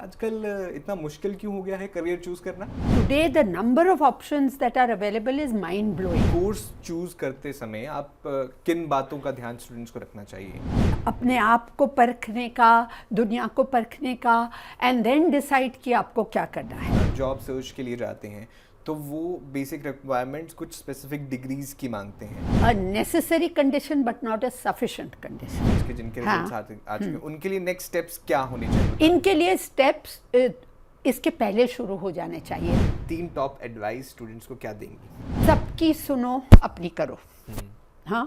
आजकल इतना मुश्किल क्यों हो गया है करियर चूज करना? Today, the number of options that are available is mind blowing. Course choose करते समय आप किन बातों का ध्यान स्टूडेंट्स को रखना चाहिए? अपने आप को परखने का, दुनिया को परखने का, एंड देन डिसाइड कि आपको क्या करना है. जॉब सर्च के लिए जाते हैं तो वो बेसिक रिक्वायरमेंट्स कुछ स्पेसिफिक डिग्रीज की मांगते हैं. A necessary condition but not a sufficient condition. इसके जिनके रिजल्ट्स आ चुके हैं उनके लिए नेक्स्ट स्टेप्स क्या होने चाहिए? इनके लिए स्टेप्स इसके पहले शुरू हो जाने चाहिए. 3 टॉप एडवाइस स्टूडेंट्स को क्या देंगी? सबकी सुनो, अपनी करो. हाँ,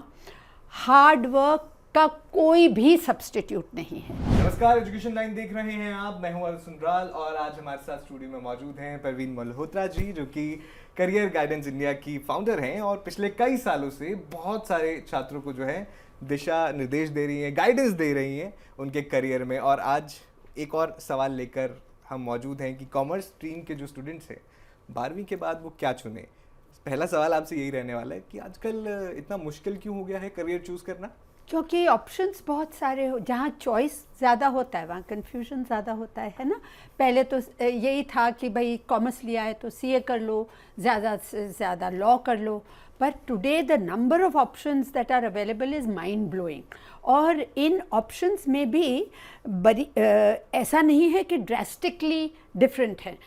हार्ड वर्क का कोई भी सब्स्टिट्यूट नहीं है. नमस्कार, एजुकेशन लाइन देख रहे हैं आप. मैं हूं अर्जुन राल और आज हमारे साथ स्टूडियो में मौजूद हैं परवीन मल्होत्रा जी, जो कि करियर गाइडेंस इंडिया की फाउंडर हैं और पिछले कई सालों से बहुत सारे छात्रों को जो है दिशा निर्देश दे रही हैं, गाइडेंस दे रही हैं उनके करियर में. और आज एक और सवाल लेकर हम मौजूद हैं कि कॉमर्स स्ट्रीम के जो स्टूडेंट्स हैं 12वीं के बाद वो क्या चुने. पहला सवाल आपसे यही रहने वाला है कि आजकल इतना मुश्किल क्यों हो गया है करियर चूज करना? क्योंकि ऑप्शंस बहुत सारे हो, जहाँ चॉइस ज़्यादा होता है वहाँ कन्फ्यूजन ज़्यादा होता है ना. पहले तो यही था कि भाई कॉमर्स लिया है तो सीए कर लो, ज़्यादा से ज़्यादा लॉ कर लो. पर today the number of options that are available is mind blowing. और इन ऑप्शंस में भी ऐसा नहीं है कि ड्रास्टिकली डिफरेंट हैं.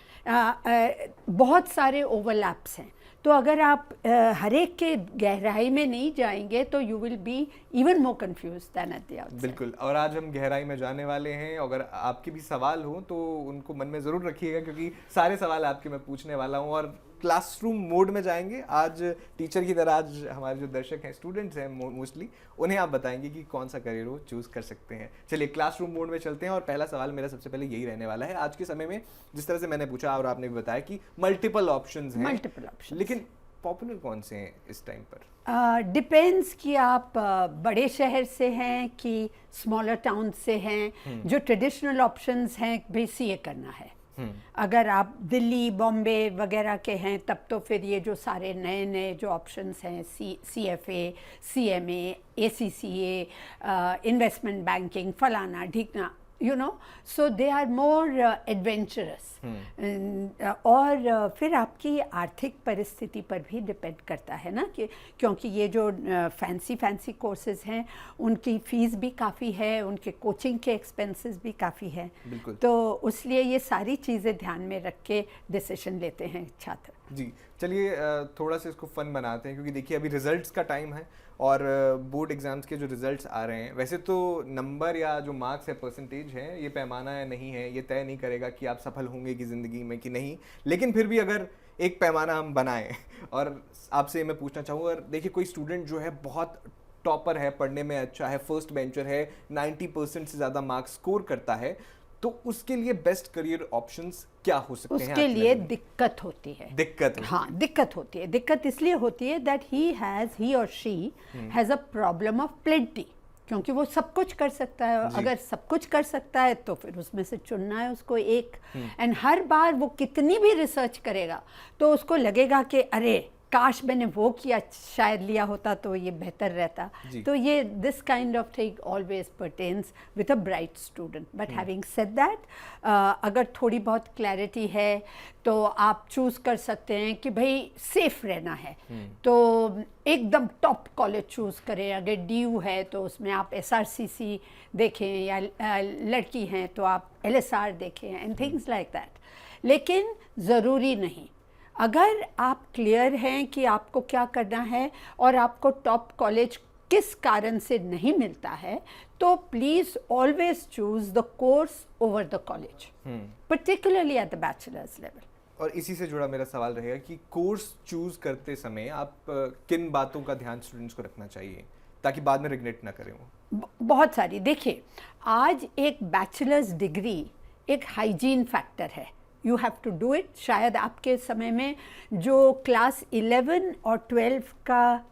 बहुत सारे ओवरलैप्स हैं. तो अगर आप हर एक के गहराई में नहीं जाएंगे तो you will be even more confused than at the outset. बिल्कुल. और आज हम गहराई में जाने वाले हैं. अगर आपके भी सवाल हो तो उनको मन में ज़रूर रखिएगा, क्योंकि सारे सवाल आपके मैं पूछने वाला हूं. और क्लासरूम मोड में जाएंगे आज टीचर की तरह. आज हमारे जो दर्शक हैं, स्टूडेंट्स हैं मोस्टली, उन्हें आप बताएंगे कि कौन सा करियर वो चूज़ कर सकते हैं. चलिए क्लासरूम मोड में चलते हैं. और पहला सवाल मेरा सबसे पहले यही रहने वाला है. आज के समय में जिस तरह से मैंने पूछा और आपने भी बताया कि मल्टीपल ऑप्शंस हैं, लेकिन पॉपुलर कौन से हैं इस टाइम पर? डिपेंड्स कि आप बड़े शहर से हैं कि स्मॉलर टाउन से हैं. जो ट्रेडिशनल ऑप्शंस हैं, भाई सीए करना है. अगर आप दिल्ली, बॉम्बे वगैरह के हैं तब तो फिर ये जो सारे नए नए जो ऑप्शंस हैं, CFA, CMA, ACCA, investment banking, फलाना ढीकना, you know, so they are more adventurous. और फिर आपकी आर्थिक परिस्थिति पर भी डिपेंड करता है ना, कि क्योंकि ये जो फैंसी कोर्सेज हैं उनकी फ़ीस भी काफ़ी है, उनके कोचिंग के एक्सपेंसेस भी काफ़ी है. तो इसलिए ये सारी चीज़ें ध्यान में रख के डिसीजन लेते हैं छात्र. जी चलिए थोड़ा सा इसको फन बनाते हैं, क्योंकि देखिए अभी रिजल्ट्स का टाइम है और बोर्ड एग्जाम्स के जो रिजल्ट्स आ रहे हैं, वैसे तो नंबर या जो मार्क्स है, परसेंटेज है, ये पैमाना या नहीं है, ये तय नहीं करेगा कि आप सफल होंगे कि ज़िंदगी में कि नहीं. लेकिन फिर भी अगर एक पैमाना हम बनाएं और आपसे मैं पूछना चाहूँगा, देखिए कोई स्टूडेंट जो है बहुत टॉपर है, पढ़ने में अच्छा है, फर्स्ट बेंचर है, 90% से ज़्यादा मार्क्स स्कोर करता है, तो उसके लिए बेस्ट करियर ऑप्शंस क्या हो सकते हैं? उसके लिए दिक्कत होती है. हाँ, दिक्कत होती है. दिक्कत इसलिए होती है दैट ही और she has a problem of plenty. क्योंकि वो सब कुछ कर सकता है. अगर सब कुछ कर सकता है तो फिर उसमें से चुनना है उसको एक. एंड हर बार वो कितनी भी रिसर्च करेगा तो उसको लगेगा कि अरे काश मैंने वो किया, शायद लिया होता तो ये बेहतर रहता. तो ये this kind of thing always pertains with a bright student. But having said that, अगर थोड़ी बहुत क्लैरिटी है तो आप चूज़ कर सकते हैं कि भाई सेफ रहना है तो एकदम टॉप कॉलेज चूज़ करें. अगर DU है तो उसमें आप SRCC देखें, या लड़की हैं तो आप LSR देखें, एंड थिंग्स लाइक दैट. लेकिन ज़रूरी नहीं. अगर आप क्लियर हैं कि आपको क्या करना है और आपको टॉप कॉलेज किस कारण से नहीं मिलता है, तो please always choose the course over the college, particularly at the bachelors level. और इसी से जुड़ा मेरा सवाल रहेगा कि कोर्स चूज़ करते समय आप किन बातों का ध्यान स्टूडेंट्स को रखना चाहिए ताकि बाद में रिग्रेट ना करें वो? बहुत सारी. देखिए, आज एक बैचलर्स डिग्री एक हाइजीन फैक्टर है. You have to do it. शायद आपके समय में जो क्लास 11 और 12 का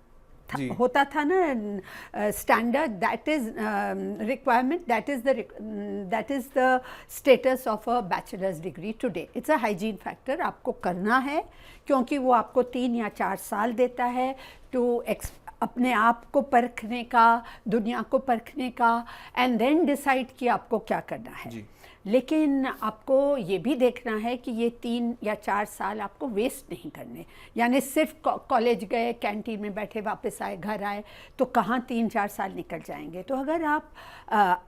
होता था ना standard, that is requirement, that is the status of a bachelors degree today. It's a hygiene factor. आपको करना है क्योंकि वो आपको 3 या 4 साल देता है टू अपने आप को परखने का, दुनिया को परखने का, एंड देन डिसाइड कि आपको क्या करना है. लेकिन आपको ये भी देखना है कि ये 3 या 4 साल आपको वेस्ट नहीं करने, यानी सिर्फ कॉलेज गए, कैंटीन में बैठे, वापस आए, घर आए, तो कहाँ 3-4 साल निकल जाएंगे। तो अगर आप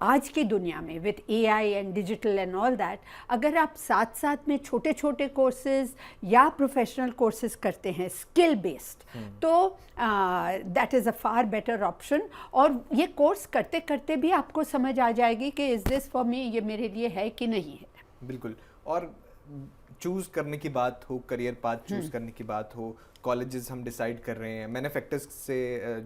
आज की दुनिया में with AI and digital and all that, अगर आप साथ साथ में छोटे छोटे कोर्सेज या प्रोफेशनल कोर्सेज करते हैं स्किल बेस्ड, तो that is a far better option. और ये कोर्स करते करते भी आपको समझ आ जाएगी कि इज़ दिस फॉर मी, ये मेरे लिए है कि नहीं है। बिल्कुल। और चूज़ करने की बात हो, करियर पाथ चूज़ करने की बात हो, कॉलेजेस हम डिसाइड कर रहे हैं, मैंने फैक्टर्स से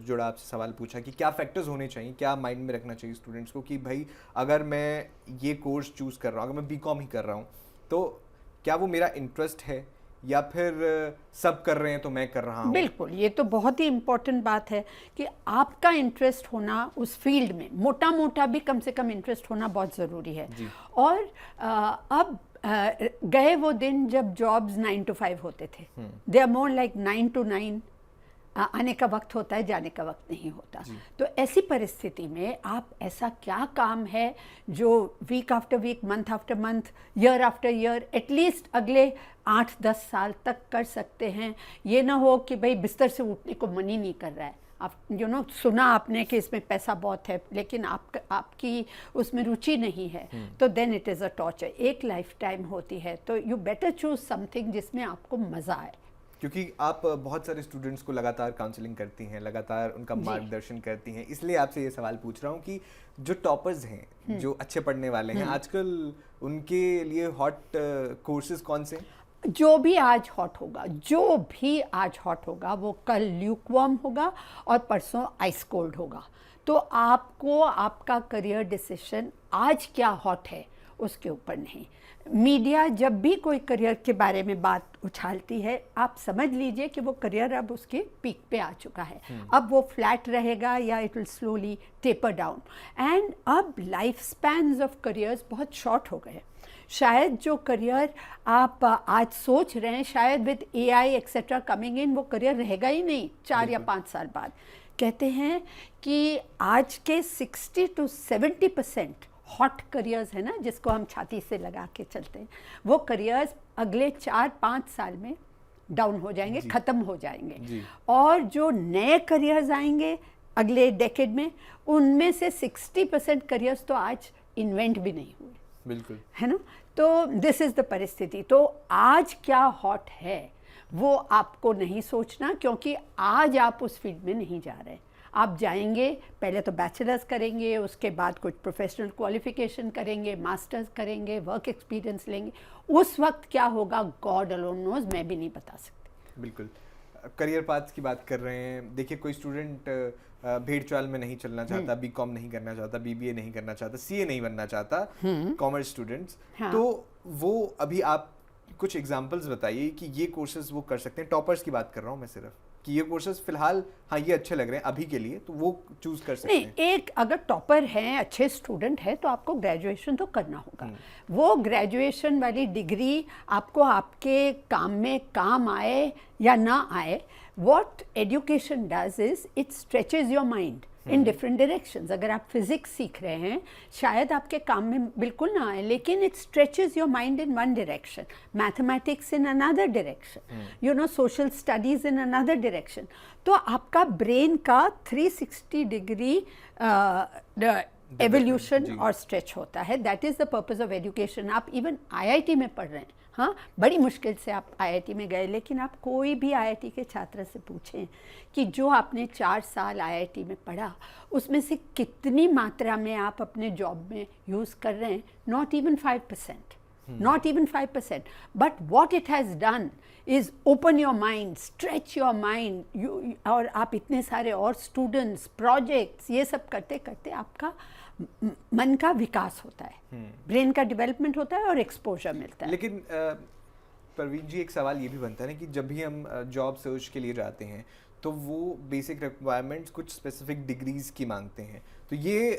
जुड़ा आपसे सवाल पूछा कि क्या फैक्टर्स होने चाहिए, क्या माइंड में रखना चाहिए स्टूडेंट्स को कि भाई अगर मैं ये कोर्स चूज़ कर रहा हूँ, अगर मैं BCom ही कर रहा हूँ, तो क्या वो मेरा इंटरेस्ट है या फिर सब कर रहे हैं तो मैं कर रहा हूँ? बिल्कुल, ये तो बहुत ही इम्पोर्टेंट बात है कि आपका इंटरेस्ट होना उस फील्ड में, मोटा मोटा भी कम से कम इंटरेस्ट होना बहुत ज़रूरी है। और अब गए वो दिन जब जॉब्स 9 to 5 होते थे, they are more like 9 to 9, आने का वक्त होता है, जाने का वक्त नहीं होता। तो ऐसी परिस्थिति में आप ऐसा क्या काम है जो week after week, month after month, year after year, at least अगले 8-10 साल तक कर सकते हैं। ये ना हो कि भाई बिस्तर से उठने को मन ही नहीं कर रहा है, आप सुना आपने कि इसमें पैसा बहुत है, लेकिन आपकी उसमें रुचि नहीं है, तो then it is a torture. एक लाइफ टाइम होती है, तो यू बेटर चूज समथिंग जिसमें आपको मज़ा आए। क्योंकि आप बहुत सारे स्टूडेंट्स को लगातार काउंसलिंग करती हैं, लगातार उनका मार्गदर्शन करती हैं, इसलिए आपसे ये सवाल पूछ रहा हूँ कि जो टॉपर्स हैं, जो अच्छे पढ़ने वाले हैं, आजकल उनके लिए हॉट कोर्सेज कौन से? जो भी आज हॉट होगा, जो भी आज हॉट होगा, वो कल ल्यूकवार्म होगा और परसों आइस कोल्ड होगा। तो आपको आपका करियर डिसीजन आज क्या हॉट है उसके ऊपर नहीं। मीडिया जब भी कोई करियर के बारे में बात उछालती है, आप समझ लीजिए कि वो करियर अब उसके पीक पे आ चुका है। अब वो फ्लैट रहेगा या it will slowly taper down. And अब लाइफ स्पैन्स ऑफ करियर्स बहुत शॉर्ट हो गए। शायद जो करियर आप आज सोच रहे हैं, शायद with AI etcetera coming in, वो करियर रहेगा ही नहीं 4 या 5 साल बाद। कहते हैं कि आज के 60 to 70% हॉट करियर्स है ना, जिसको हम छाती से लगा के चलते हैं, वो करियर्स अगले 4-5 साल में डाउन हो जाएंगे, ख़त्म हो जाएंगे। और जो नए करियर्स आएंगे अगले डेकेड में, उनमें से 60% करियर्स तो आज इन्वेंट भी नहीं हुए। बिल्कुल, है ना। तो दिस इज़ द परिस्थिति। तो आज क्या हॉट है वो आपको नहीं सोचना, क्योंकि आज आप उस फील्ड में नहीं जा रहे। आप जाएंगे, पहले तो बैचलर्स करेंगे, उसके बाद कुछ प्रोफेशनल क्वालिफिकेशन करेंगे, मास्टर्स करेंगे, वर्क एक्सपीरियंस लेंगे। उस वक्त क्या होगा गॉड अलोन नोज, मैं भी नहीं बता सकती। बिल्कुल। करियर पाथ की बात कर रहे हैं, देखिए कोई स्टूडेंट भेड़ चाल में नहीं चलना चाहता, BCom नहीं करना चाहता, BBA नहीं करना चाहता, CA नहीं बनना चाहता, कॉमर्स स्टूडेंट्स, तो वो अभी आप कुछ एग्जांपल्स बताइए कि ये कोर्सेज वो कर सकते हैं। टॉपर्स की बात कर रहा हूँ मैं सिर्फ, कि ये कोर्सेज फिलहाल हाँ ये अच्छे लग रहे हैं अभी के लिए, तो वो चूज कर सकते हैं। एक अगर टॉपर हैं, अच्छे स्टूडेंट हैं, तो आपको ग्रेजुएशन तो करना होगा। वो ग्रेजुएशन वाली डिग्री आपको आपके काम में काम आए या ना आए, what education does is it stretches your mind in different directions। अगर आप फिजिक्स सीख रहे हैं, शायद आपके काम में बिल्कुल ना आए, लेकिन it stretches your mind in one direction, mathematics in another direction, you know, social studies in another direction। तो आपका ब्रेन का 360 डिग्री एवोल्यूशन और स्ट्रेच होता है। That is the purpose of education. आप इवन IIT में पढ़ रहे हैं, हाँ, बड़ी मुश्किल से आप IIT में गए, लेकिन आप कोई भी IIT के छात्र से पूछें कि जो आपने 4 साल IIT में पढ़ा, उसमें से कितनी मात्रा में आप अपने जॉब में यूज़ कर रहे हैं? Not even 5%, not even 5%, but what it has done is open your mind, stretch your mind, और आप इतने सारे और स्टूडेंट्स, प्रोजेक्ट्स, ये सब करते करते आपका मन का विकास होता है, ब्रेन का डेवलपमेंट होता है और एक्सपोजर मिलता है। लेकिन परवीन जी, एक सवाल ये भी बनता है ना कि जब भी हम जॉब सर्च के लिए जाते हैं, तो वो बेसिक रिक्वायरमेंट्स कुछ स्पेसिफिक डिग्रीज की मांगते हैं। तो ये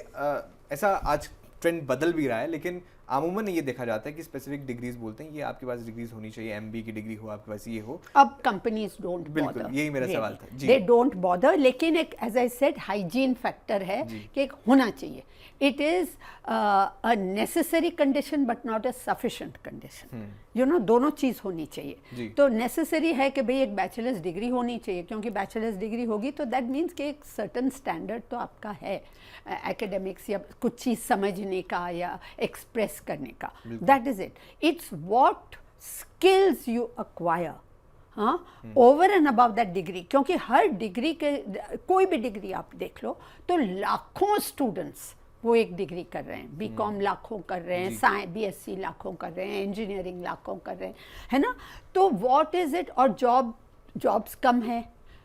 ऐसा आज ट्रेंड बदल भी रहा है, लेकिन आमूमन ये देखा जाता है कि स्पेसिफिक डिग्रीज बोलते हैं, ये आपके पास डिग्रीज होनी चाहिए, एमबी की डिग्री हो आपके पास, ये हो। अब कंपनीज डोंट बॉदर, बिल्कुल यही मेरा सवाल था जी। दे डोंट बॉदर, लेकिन एक as I said hygiene factor है कि एक होना चाहिए। It is a necessary condition but not a sufficient condition, you know, दोनों चीज होनी चाहिए। तो नेसेसरी है कि भाई एक बैचलर्स डिग्री होनी चाहिए, क्योंकि बैचलर्स डिग्री होगी तो दैट मीन्स कि एक सर्टन स्टैंडर्ड तो आपका है एकेडमिक्स या कुछ चीज़ समझने का या एक्सप्रेस करने का, that is it. It's what skills you acquire, हाँ, over and above that degree. क्योंकि हर डिग्री के, कोई भी डिग्री आप देख लो तो लाखों स्टूडेंट्स वो एक डिग्री कर रहे हैं, बीकॉम लाखों कर रहे हैं, बीएससी लाखों कर रहे हैं, इंजीनियरिंग लाखों कर रहे हैं, है ना। तो व्हाट इज इट, और जॉब्स कम है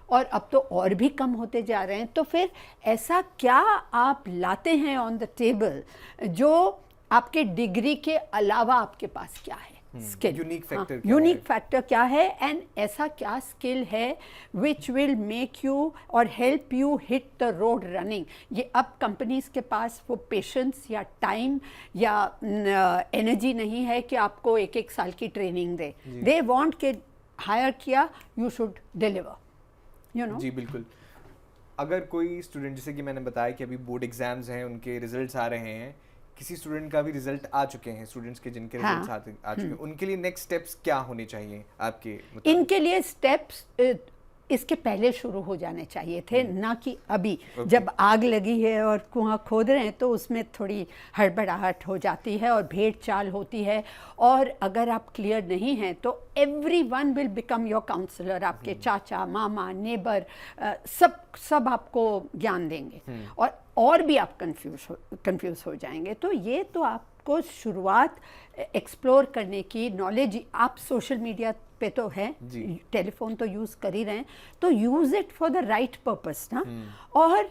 और अब तो और भी कम होते जा रहे हैं। तो फिर ऐसा क्या आप लाते हैं ऑन द टेबल जो आपके डिग्री के अलावा आपके पास क्या है स्किल, यूनिक फैक्टर क्या है, एंड ऐसा क्या स्किल है विच विल मेक यू और help you hit the road running. ये अब कंपनीज के पास वो पेशेंस या टाइम या एनर्जी नहीं है कि आपको एक एक साल की ट्रेनिंग दे। दे वांट के हायर किया, you should deliver, you know? जी बिल्कुल। अगर कोई स्टूडेंट, जैसे कि मैंने बताया कि अभी बोर्ड एग्जाम्स हैं, उनके रिजल्ट्स आ रहे हैं, किसी स्टूडेंट का भी रिजल्ट आ चुके हैं, स्टूडेंट्स के जिनके रिजल्ट्स आ चुके हैं, उनके लिए नेक्स्ट स्टेप्स क्या होने चाहिए आपके मुताबिक? इनके लिए स्टेप्स इसके पहले शुरू हो जाने चाहिए थे, ना कि अभी जब आग लगी है और कुआं खोद रहे हैं तो उसमें थोड़ी हड़बड़ाहट हो जाती है और भेड़ चाल होती है। और अगर आप क्लियर नहीं हैं तो everyone will become your counsellor, आपके चाचा, मामा, नेबर, सब आपको ज्ञान देंगे और भी आप कंफ्यूज हो जाएंगे। तो ये तो आपको शुरुआत एक्सप्लोर करने की, नॉलेज आप सोशल मीडिया पे तो है, टेलीफोन तो यूज़ कर ही रहे हैं, तो use it for the right purpose ना। और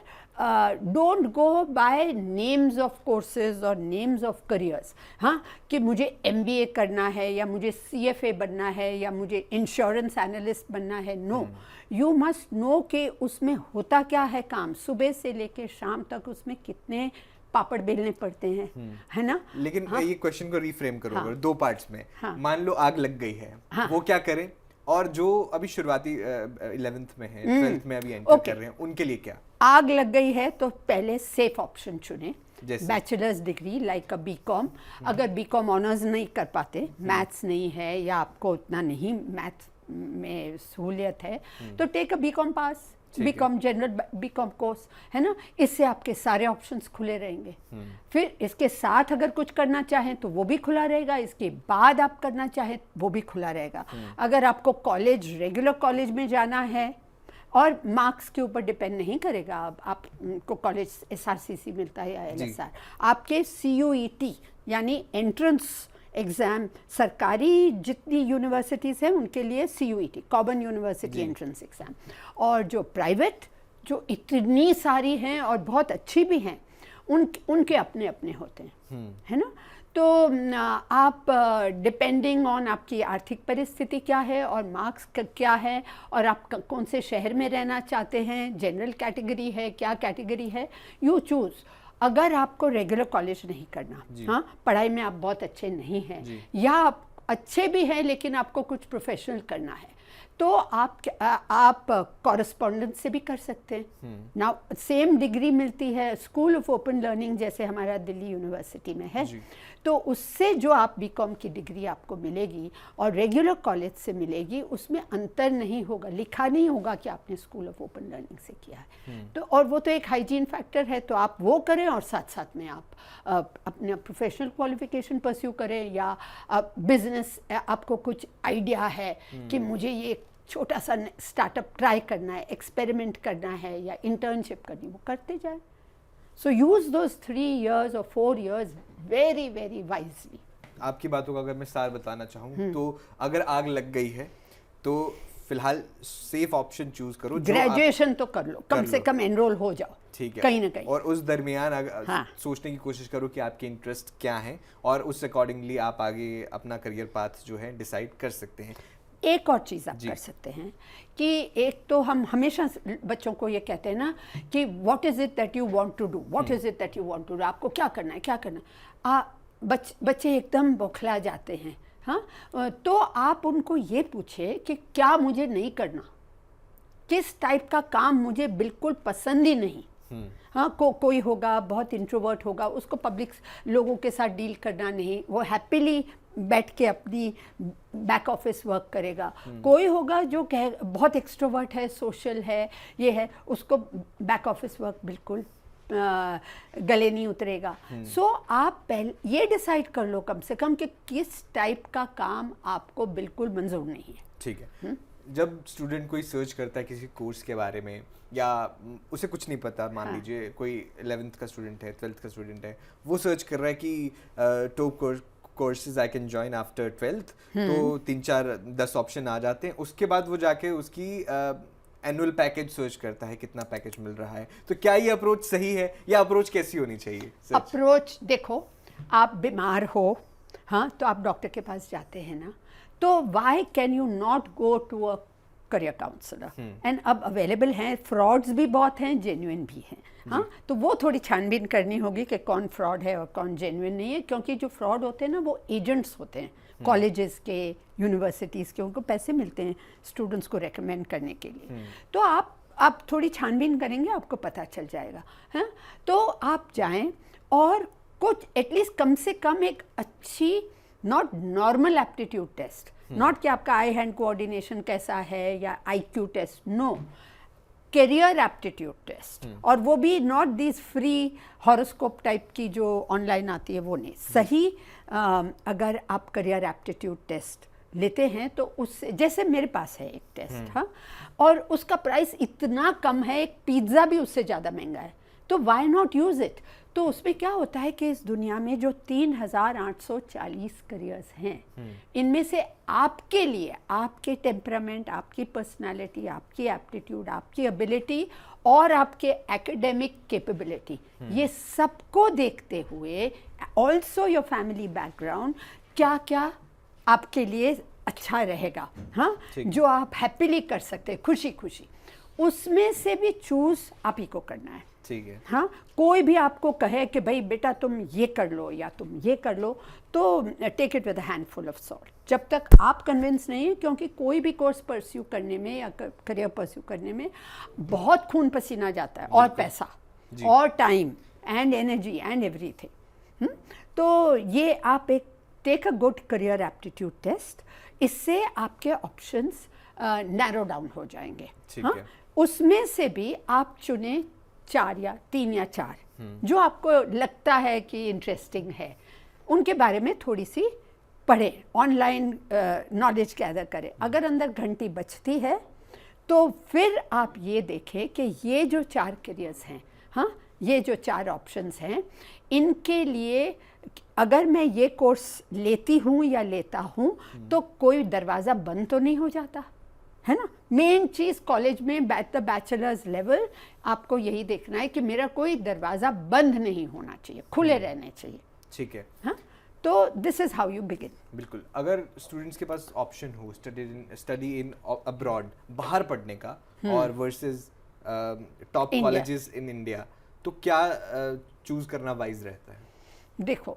don't go by names of courses और नेम्स ऑफ करियर्स, हाँ, कि मुझे MBA करना है या मुझे CFA बनना है या मुझे इंश्योरेंस एनालिस्ट बनना है। नो, यू मस्ट नो कि उसमें होता क्या है काम, सुबह से लेके शाम तक उसमें कितने पापड़ बेलने पड़ते हैं, है ना। लेकिन ये क्वेश्चन को रिफ्रेम करो अगर दो पार्ट्स में, मान लो आग लग गई है, वो क्या करें, और जो अभी शुरुआती 11th में है, 12th में अभी एंटर कर रहे हैं, उनके लिए क्या? आग लग गई है तो पहले सेफ ऑप्शन चुने, bachelor's degree like a BCom. अगर बीकॉम ऑनर्स नहीं कर पाते, मैथ्स नहीं है या आपको उतना नहीं मैथ्स में सहूलियत है, तो take a BCom pass, BCom general BCom course, है ना। इससे आपके सारे ऑप्शंस खुले रहेंगे। फिर इसके साथ अगर कुछ करना चाहें तो वो भी खुला रहेगा, इसके बाद आप करना चाहें वो भी खुला रहेगा। अगर आपको कॉलेज, रेगुलर कॉलेज में जाना है, और मार्क्स के ऊपर डिपेंड नहीं करेगा, आपको कॉलेज SRCC मिलता है या LSR, आपके CUET यानी एंट्रेंस एग्ज़ाम, सरकारी जितनी यूनिवर्सिटीज़ हैं उनके लिए CUET, common university entrance exam, और जो प्राइवेट जो इतनी सारी हैं और बहुत अच्छी भी हैं, उनके अपने अपने होते हैं, है ना। तो आप डिपेंडिंग ऑन आपकी आर्थिक परिस्थिति क्या है और मार्क्स क्या है और आप कौन से शहर में रहना चाहते हैं, जनरल कैटेगरी है, क्या कैटेगरी है, यू चूज़। अगर आपको रेगुलर कॉलेज नहीं करना, हाँ, पढ़ाई में आप बहुत अच्छे नहीं हैं या आप अच्छे भी हैं लेकिन आपको कुछ प्रोफेशनल करना है, तो आप कॉरेस्पॉन्डेंस से भी कर सकते हैं। नाउ सेम डिग्री मिलती है स्कूल ऑफ ओपन लर्निंग जैसे हमारा दिल्ली यूनिवर्सिटी में है, तो उससे जो आप बीकॉम की डिग्री आपको मिलेगी और रेगुलर कॉलेज से मिलेगी, उसमें अंतर नहीं होगा, लिखा नहीं होगा कि आपने स्कूल ऑफ ओपन लर्निंग से किया है। तो और वो तो एक हाइजीन फैक्टर है, तो आप वो करें और साथ साथ में आप अपना प्रोफेशनल क्वालिफिकेशन परस्यू करें, या बिजनेस, आपको कुछ आइडिया है कि मुझे ये छोटा सा स्टार्टअप ट्राई करना है, एक्सपेरिमेंट करना है या इंटर्नशिप करनी, वो करते जाए। सो यूज दोज 3 years और 4 years वेरी वेरी वाइजली। आपकी बातों का अगर मैं सार बताना चाहूँ तो अगर आग लग गई है तो फिलहाल सेफ ऑप्शन चूज करो, ग्रेजुएशन तो कर लो, कम से कम एनरोल हो जाओ, ठीक है, कहीं ना कहीं, और उस दरमियान सोचने की कोशिश करो कि आपके इंटरेस्ट क्या हैं और उस अकॉर्डिंगली आप आगे अपना करियर पाथ जो है डिसाइड कर सकते हैं। एक और चीज़ आप कर सकते हैं कि एक तो हम हमेशा बच्चों को ये कहते हैं ना कि what is it that you want to do, what is it that you want to do, आपको क्या करना है, क्या करना है। बच्चे एकदम बौखला जाते हैं। हाँ, तो आप उनको ये पूछे कि क्या मुझे नहीं करना, किस टाइप का काम मुझे बिल्कुल पसंद ही नहीं। हाँ, कोई होगा बहुत इंट्रोवर्ट होगा, उसको पब्लिक लोगों के साथ डील करना नहीं, वो हैप्पीली बैठ के अपनी बैक ऑफिस वर्क करेगा। कोई होगा जो कह बहुत एक्सट्रोवर्ट है, सोशल है, ये है, उसको बैक ऑफिस वर्क बिल्कुल गले नहीं उतरेगा। सो आप पहले ये डिसाइड कर लो कम से कम कि किस टाइप का काम आपको बिल्कुल मंजूर नहीं है। ठीक है। जब स्टूडेंट कोई सर्च करता है किसी कोर्स के बारे में, या उसे कुछ नहीं पता, मान लीजिए कोई 11th का स्टूडेंट है, 12th का स्टूडेंट है, वो सर्च कर रहा है कि top courses I can join after 12th, तो 3-4-10 ऑप्शन आ जाते हैं। उसके बाद वो जाके उसकी एनुअल पैकेज सर्च करता है, कितना पैकेज मिल रहा है। तो क्या ये अप्रोच सही है, या अप्रोच कैसी होनी चाहिए? अप्रोच देखो, आप बीमार हो, हाँ, तो आप डॉक्टर के पास जाते हैं ना, तो why can you not go to a career counsellor? And अब अवेलेबल हैं, फ्रॉड्स भी बहुत हैं, जेन्युइन भी हैं। हाँ, तो वो थोड़ी छानबीन करनी होगी कि कौन फ्रॉड है और कौन जेन्युइन नहीं है, क्योंकि जो फ्रॉड होते हैं ना वो एजेंट्स होते हैं, कॉलेजेस के, यूनिवर्सिटीज़ के, उनको पैसे मिलते हैं स्टूडेंट्स को रेकमेंड करने के लिए। तो आप थोड़ी छानबीन करेंगे, आपको पता चल जाएगा। हाँ, तो आप जाएं और कुछ एटलीस्ट कम से कम एक अच्छी, not normal aptitude test, not कि आपका आई हैंड कोऑर्डिनेशन कैसा है या IQ test, no, career aptitude test. और वो भी not this free horoscope type की जो ऑनलाइन आती है, वो नहीं। सही अगर आप करियर एप्टीट्यूड टेस्ट लेते हैं तो उससे, जैसे मेरे पास है एक टेस्ट, हाँ, और उसका प्राइस इतना कम है, एक पिज्ज़ा भी उससे ज़्यादा महंगा है, तो व्हाई नॉट यूज़ इट? तो उसमें क्या होता है कि इस दुनिया में जो 3840 करियर्स हैं, इनमें से आपके लिए, आपके टेम्परामेंट, आपकी पर्सनालिटी, आपकी एप्टीट्यूड, आपकी एबिलिटी और आपके एकेडमिक कैपेबिलिटी, ये सबको देखते हुए, ऑल्सो योर फैमिली बैकग्राउंड, क्या क्या आपके लिए अच्छा रहेगा, हाँ, जो आप हैप्पीली कर सकते हैं खुशी खुशी, उसमें से भी चूज आप ही को करना है। ठीक है। हाँ, कोई भी आपको कहे कि भाई बेटा तुम ये कर लो या तुम ये कर लो, तो take it with a handful of salt, जब तक आप कन्विंस नहीं है, क्योंकि कोई भी कोर्स परस्यू करने में या करियर परस्यू करने में बहुत खून पसीना जाता है, और पैसा और time and energy and everything. तो ये आप एक take a good career aptitude test, इससे आपके ऑप्शंस नैरो डाउन हो जाएंगे। हाँ, उसमें से भी आप चुने 3 या 4 जो आपको लगता है कि इंटरेस्टिंग है, उनके बारे में थोड़ी सी पढ़ें, ऑनलाइन नॉलेज गैदर करें। अगर अंदर घंटी बचती है तो फिर आप ये देखें कि ये जो 4 करियर्स हैं, हाँ, ये जो 4 ऑप्शंस हैं, इनके लिए अगर मैं ये कोर्स लेती हूँ या लेता हूँ तो कोई दरवाज़ा बंद तो नहीं हो जाता है ना। मेन चीज़ कॉलेज में एट द बैचलर्स लेवल आपको यही देखना है कि मेरा कोई दरवाज़ा बंद नहीं होना चाहिए, खुले रहने चाहिए। ठीक है। हाँ, तो this is how you begin. बिल्कुल। अगर स्टूडेंट्स के पास ऑप्शन हो स्टडी इन अब्रॉड, बाहर पढ़ने का, और versus top colleges in India, तो क्या चूज़ करना वाइज रहता है? देखो,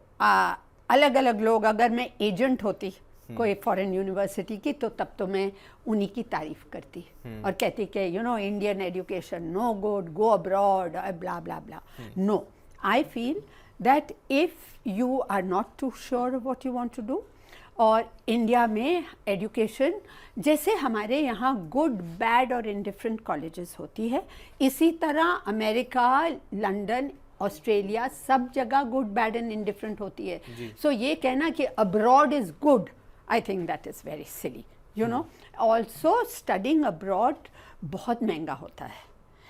अलग अलग लोग, अगर मैं एजेंट होती कोई फॉरेन यूनिवर्सिटी की, तो तब तो मैं उन्हीं की तारीफ करती और कहती कि you know Indian education no good, go abroad, blah blah blah. No, I feel that if you are not too sure what you want to do, और इंडिया में एजुकेशन जैसे हमारे यहाँ गुड, बैड और इंडिफरेंट कॉलेजेस होती है, इसी तरह अमेरिका, लंदन, ऑस्ट्रेलिया, सब जगह गुड, बैड एंड इंडिफरेंट होती है। सो ये कहना कि abroad is good, I think that is very silly, you know. Also studying abroad बहुत महंगा होता है,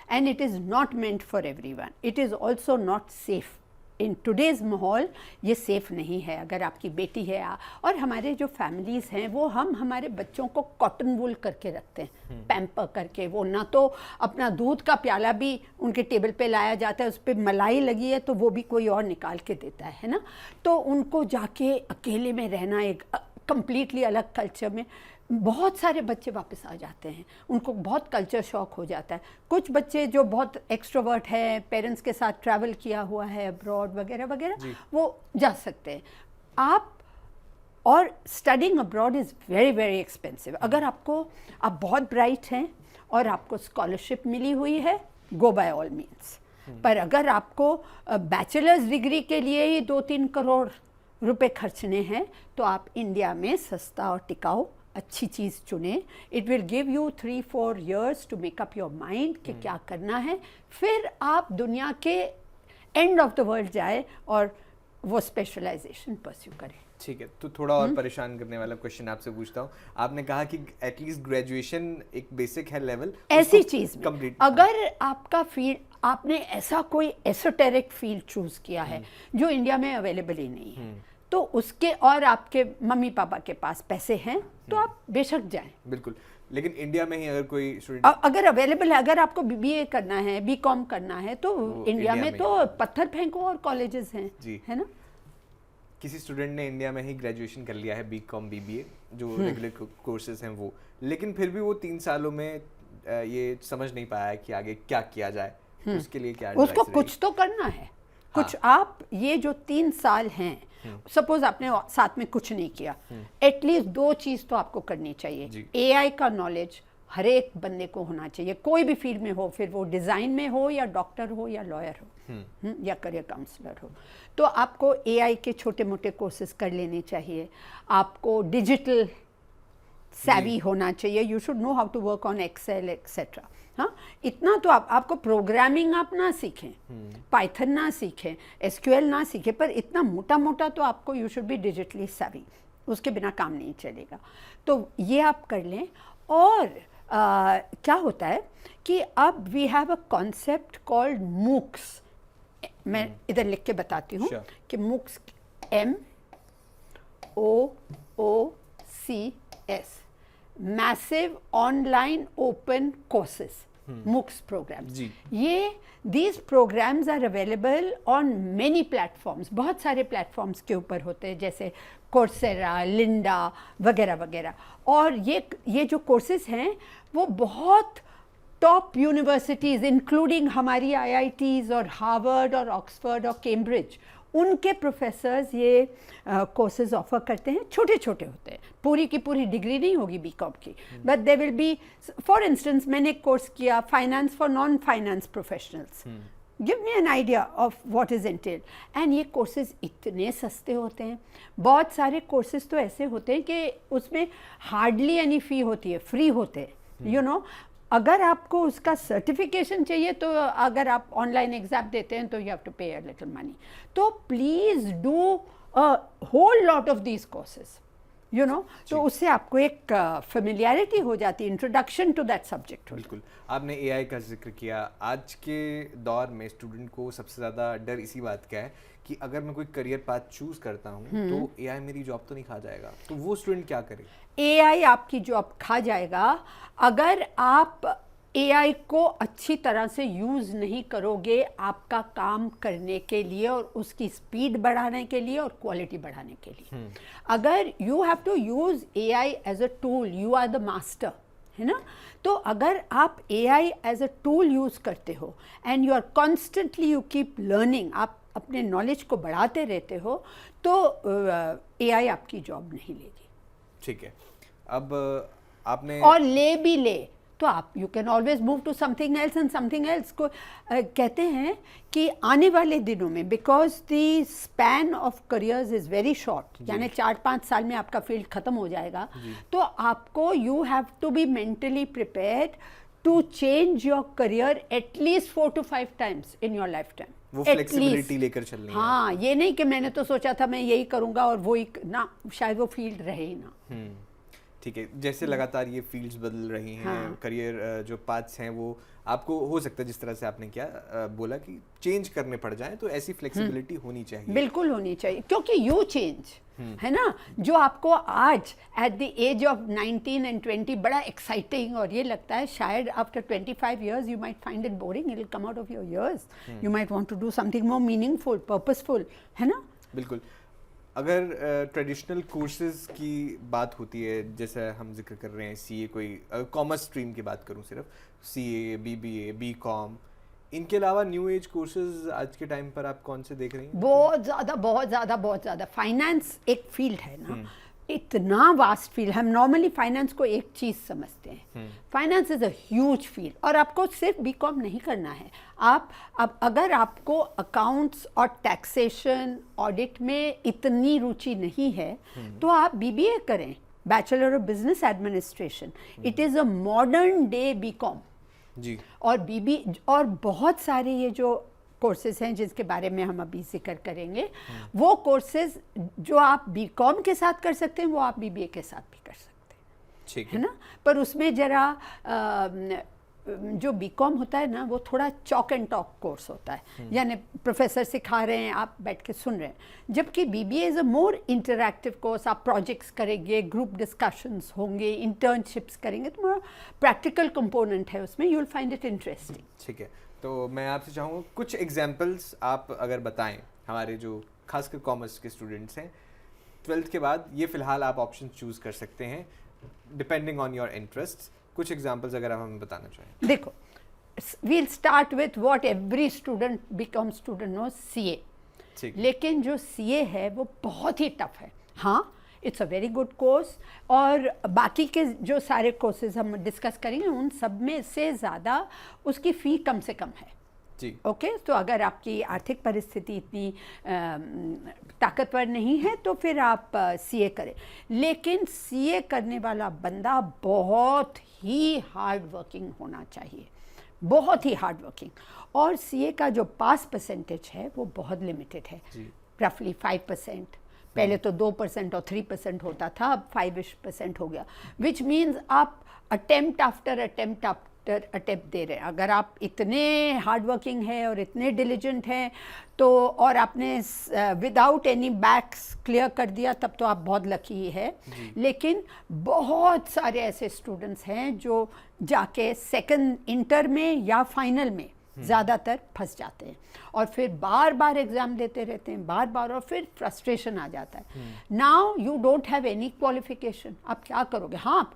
and it is not meant for everyone. It is also not safe. In today's माहौल ये सेफ़ नहीं है। अगर आपकी बेटी है, और हमारे जो फैमिलीज़ हैं वो हम हमारे बच्चों को कॉटन वूल करके रखते हैं, पैम्पर करके, वो ना तो अपना दूध का प्याला भी उनके टेबल पे लाया जाता है, उस पर मलाई लगी है तो वो भी कोई और निकाल के देता है ना। तो उनको जाके अकेले में रहना, एक कंप्लीटली अलग कल्चर में, बहुत सारे बच्चे वापस आ जाते हैं, उनको बहुत कल्चर शॉक हो जाता है। कुछ बच्चे जो बहुत एक्सट्रोवर्ट है, पेरेंट्स के साथ ट्रैवल किया हुआ है अब्रॉड वगैरह वगैरह, वो जा सकते हैं। आप, और studying abroad is very very expensive. अगर आप बहुत ब्राइट हैं और आपको स्कॉलरशिप मिली हुई है, गो बाय ऑल मीन्स। पर अगर आपको बैचलर्स डिग्री के लिए ही 2-3 करोड़ रुपए खर्चने हैं, तो आप इंडिया में सस्ता और टिकाऊ अच्छी चीज़ चुनें। It will give you 3-4 years to make up your mind कि क्या करना है, फिर आप दुनिया के एंड ऑफ द वर्ल्ड जाए और वो स्पेशलाइजेशन परस्यू करें। ठीक है, तो थोड़ा और परेशान करने वाला क्वेश्चन आपसे पूछता हूँ। आपने कहा कि एटलीस्ट ग्रेजुएशन एक बेसिक है लेवल, ऐसी चीज़ में कंप्लीट। अगर आपका फील्ड, आपने ऐसा कोई एसोटेरिक फील्ड चूज किया है जो इंडिया में अवेलेबल ही नहीं है, तो उसके, और आपके मम्मी पापा के पास पैसे हैं, तो आप बेशक जाएं। बिल्कुल, लेकिन इंडिया में ही अगर कोई स्टूडेंट अगर अवेलेबल है, अगर आपको बीबीए करना है, बीकॉम करना है, तो इंडिया में तो पत्थर फेंको और कॉलेजेस हैं, है ना। किसी स्टूडेंट ने इंडिया में ही ग्रेजुएशन कर लिया है, बीकॉम बीबीए जो रेगुलर कोर्सेज हैं वो, लेकिन फिर भी वो 3 सालों में ये समझ नहीं पाया कि आगे क्या किया जाए, उसके लिए क्या उसको कुछ तो करना है। कुछ आप ये जो 3 साल हैं, सपोज आपने साथ में कुछ नहीं किया, एटलीस्ट 2 चीज़ तो आपको करनी चाहिए। एआई का नॉलेज हर एक बंदे को होना चाहिए, कोई भी फील्ड में हो, फिर वो डिज़ाइन में हो या डॉक्टर हो या लॉयर हो या करियर काउंसलर हो। तो आपको एआई के छोटे मोटे कोर्सेज कर लेने चाहिए। आपको डिजिटल savvy होना चाहिए, you should know how to work on Excel etcetera. हाँ, इतना तो आपको प्रोग्रामिंग आप ना सीखें, पाइथन ना सीखें, एसक्यूएल ना सीखें, पर इतना मोटा मोटा तो आपको, you should be digitally savvy, उसके बिना काम नहीं चलेगा। तो ये आप कर लें। और क्या होता है कि अब we have a concept called MOOCs. मैं इधर लिख के बताती हूँ कि MOOCs, MOOCS, massive online open courses, MOOCs programs। ये these programs are available on many platforms, बहुत सारे प्लेटफॉर्म्स के ऊपर होते हैं, जैसे कोर्सेरा, लिंडा वगैरह वगैरह। और ये जो कोर्सेज हैं वो बहुत टॉप यूनिवर्सिटीज़ इंक्लूडिंग हमारी IITs और हार्वर्ड और ऑक्सफोर्ड और कैम्ब्रिज, उनके प्रोफेसर्स ये कोर्सेज ऑफर करते हैं। छोटे छोटे होते हैं, पूरी की पूरी डिग्री नहीं होगी बीकॉम की, but they will be, for instance मैंने एक कोर्स किया finance for non finance professionals, give me an idea of what is entail. And ये कोर्सेज इतने सस्ते होते हैं। बहुत सारे कोर्सेज तो ऐसे होते हैं कि उसमें हार्डली एनी फ़ी होती है, फ्री होते हैं, यू नो। अगर आपको उसका सर्टिफिकेशन चाहिए, तो अगर आप ऑनलाइन एग्जाम देते हैं तो you have to pay a little money. तो please do a whole lot of these courses, you know, तो उससे आपको एक फेमिलियरिटी हो जाती है, इंट्रोडक्शन टू दैट सब्जेक्ट। बिल्कुल, आपने एआई का जिक्र किया। आज के दौर में स्टूडेंट को सबसे ज़्यादा डर इसी बात का है कि अगर मैं कोई करियर पाथ चूज करता हूँ तो एआई मेरी जॉब तो नहीं खा जाएगा, तो वो स्टूडेंट क्या करे? एआई आपकी जॉब खा जाएगा अगर आप एआई को अच्छी तरह से यूज़ नहीं करोगे आपका काम करने के लिए और उसकी स्पीड बढ़ाने के लिए और क्वालिटी बढ़ाने के लिए। अगर you have to use AI as a tool, you are the master, है ना। तो अगर आप AI as a tool use करते हो and you are constantly, you keep learning, आप अपने नॉलेज को बढ़ाते रहते हो, तो एआई आपकी जॉब नहीं लेगी। ठीक है, अब आपने और ले भी तो आप, you can always move to something else and something else को कहते हैं कि आने वाले दिनों में, because the span of careers is very short, यानी 4-5 साल में आपका फील्ड ख़त्म हो जाएगा, तो आपको, you have to be mentally prepared to change your career at least 4 to 5 times in your lifetime. वो फ्लेक्सिबिलिटी लेकर चलनी है। हाँ, ये नहीं कि मैंने तो सोचा था मैं यही करूँगा और वो ही ना, शायद वो फील्ड रहे ही ना। ठीक है, जैसे लगातार ये फील्ड्स बदल रही हैं, करियर जो पाथ्स हैं वो आपको हो सकता है जिस तरह से आपने क्या बोला कि चेंज करने पड़ जाए, तो ऐसी फ्लेक्सिबिलिटी होनी चाहिए। बिल्कुल होनी चाहिए, क्योंकि यू चेंज, है ना। जो आपको आज at the age of 19 and 20 बड़ा एक्साइटिंग और ये लगता है, शायद after 25 years you might find it boring, it will come out of your ears, you might want to do something more meaningful, purposeful, है ना। बिल्कुल। अगर ट्रेडिशनल कोर्सेज की बात होती है, जैसे हम जिक्र कर रहे हैं सीए, कोई कॉमर्स स्ट्रीम की बात करूं, सिर्फ सीए, बीबीए, बीकॉम, इनके अलावा न्यू एज कोर्सेज आज के टाइम पर आप कौन से देख रही हैं? बहुत ज़्यादा फाइनेंस एक फील्ड है ना, इतना वास्ट फील्ड। हम नॉर्मली फाइनेंस को एक चीज़ समझते हैं, finance is a huge field. और आपको सिर्फ बीकॉम नहीं करना है, आप अब अगर आपको अकाउंट्स और टैक्सेशन ऑडिट में इतनी रुचि नहीं है तो आप बीबीए करें, bachelor of business administration. It is a modern day BCom जी। और बहुत सारे ये जो कोर्सेज हैं जिसके बारे में हम अभी जिक्र करेंगे, वो कोर्सेज जो आप बीकॉम के साथ कर सकते हैं वो आप बीबीए के साथ भी कर सकते हैं, ठीक है ना। पर उसमें जरा जो बीकॉम होता है ना वो थोड़ा चॉक एंड टॉक कोर्स होता है, यानी प्रोफेसर सिखा रहे हैं, आप बैठ के सुन रहे हैं। जबकि BBA is a more interactive course, आप प्रोजेक्ट्स करेंगे, ग्रुप डिस्कशंस होंगे, इंटर्नशिप्स करेंगे, तो मोर प्रैक्टिकल कंपोनेंट है उसमें, you will find it interesting. ठीक है, तो मैं आपसे चाहूँगा कुछ एग्जाम्पल्स आप अगर बताएं हमारे जो खासकर कॉमर्स के स्टूडेंट्स हैं, 12th के बाद ये फ़िलहाल आप ऑप्शन चूज़ कर सकते हैं डिपेंडिंग ऑन योर इंटरेस्ट। कुछ एग्जाम्पल्स अगर आप हमें बताना चाहें। देखो, we'll start with what every student BCom student know, CA. लेकिन जो सीए है वो बहुत ही टफ है। हाँ, it's a very good course, और बाकी के जो सारे कोर्सेज हम डिस्कस करेंगे उन सब में से ज़्यादा उसकी फ़ी कम से कम है जी। ओके, तो अगर आपकी आर्थिक परिस्थिति इतनी ताकतवर नहीं है तो फिर आप सीए करें। लेकिन सीए करने वाला बंदा बहुत ही हार्ड वर्किंग होना चाहिए, बहुत ही हार्ड वर्किंग। और सीए का जो पास परसेंटेज है वो बहुत लिमिटेड है, रफली 5%। पहले तो 2% और 3% होता था, अब 5% हो गया, विच मीन्स आप अटेम्प्ट आफ्टर अटेम्प्ट दे रहे हैं। अगर आप इतने हार्ड वर्किंग है और इतने डिलीजेंट हैं तो, और आपने विदाउट एनी बैक्स क्लियर कर दिया, तब तो आप बहुत लकी है। लेकिन बहुत सारे ऐसे स्टूडेंट्स हैं जो जाके सेकंड इंटर में या फाइनल में ज़्यादातर फंस जाते हैं और फिर बार बार एग्ज़ाम देते रहते हैं, बार बार, और फिर फ्रस्ट्रेशन आ जाता है। Now you don't have any qualification, आप क्या करोगे? हाँ,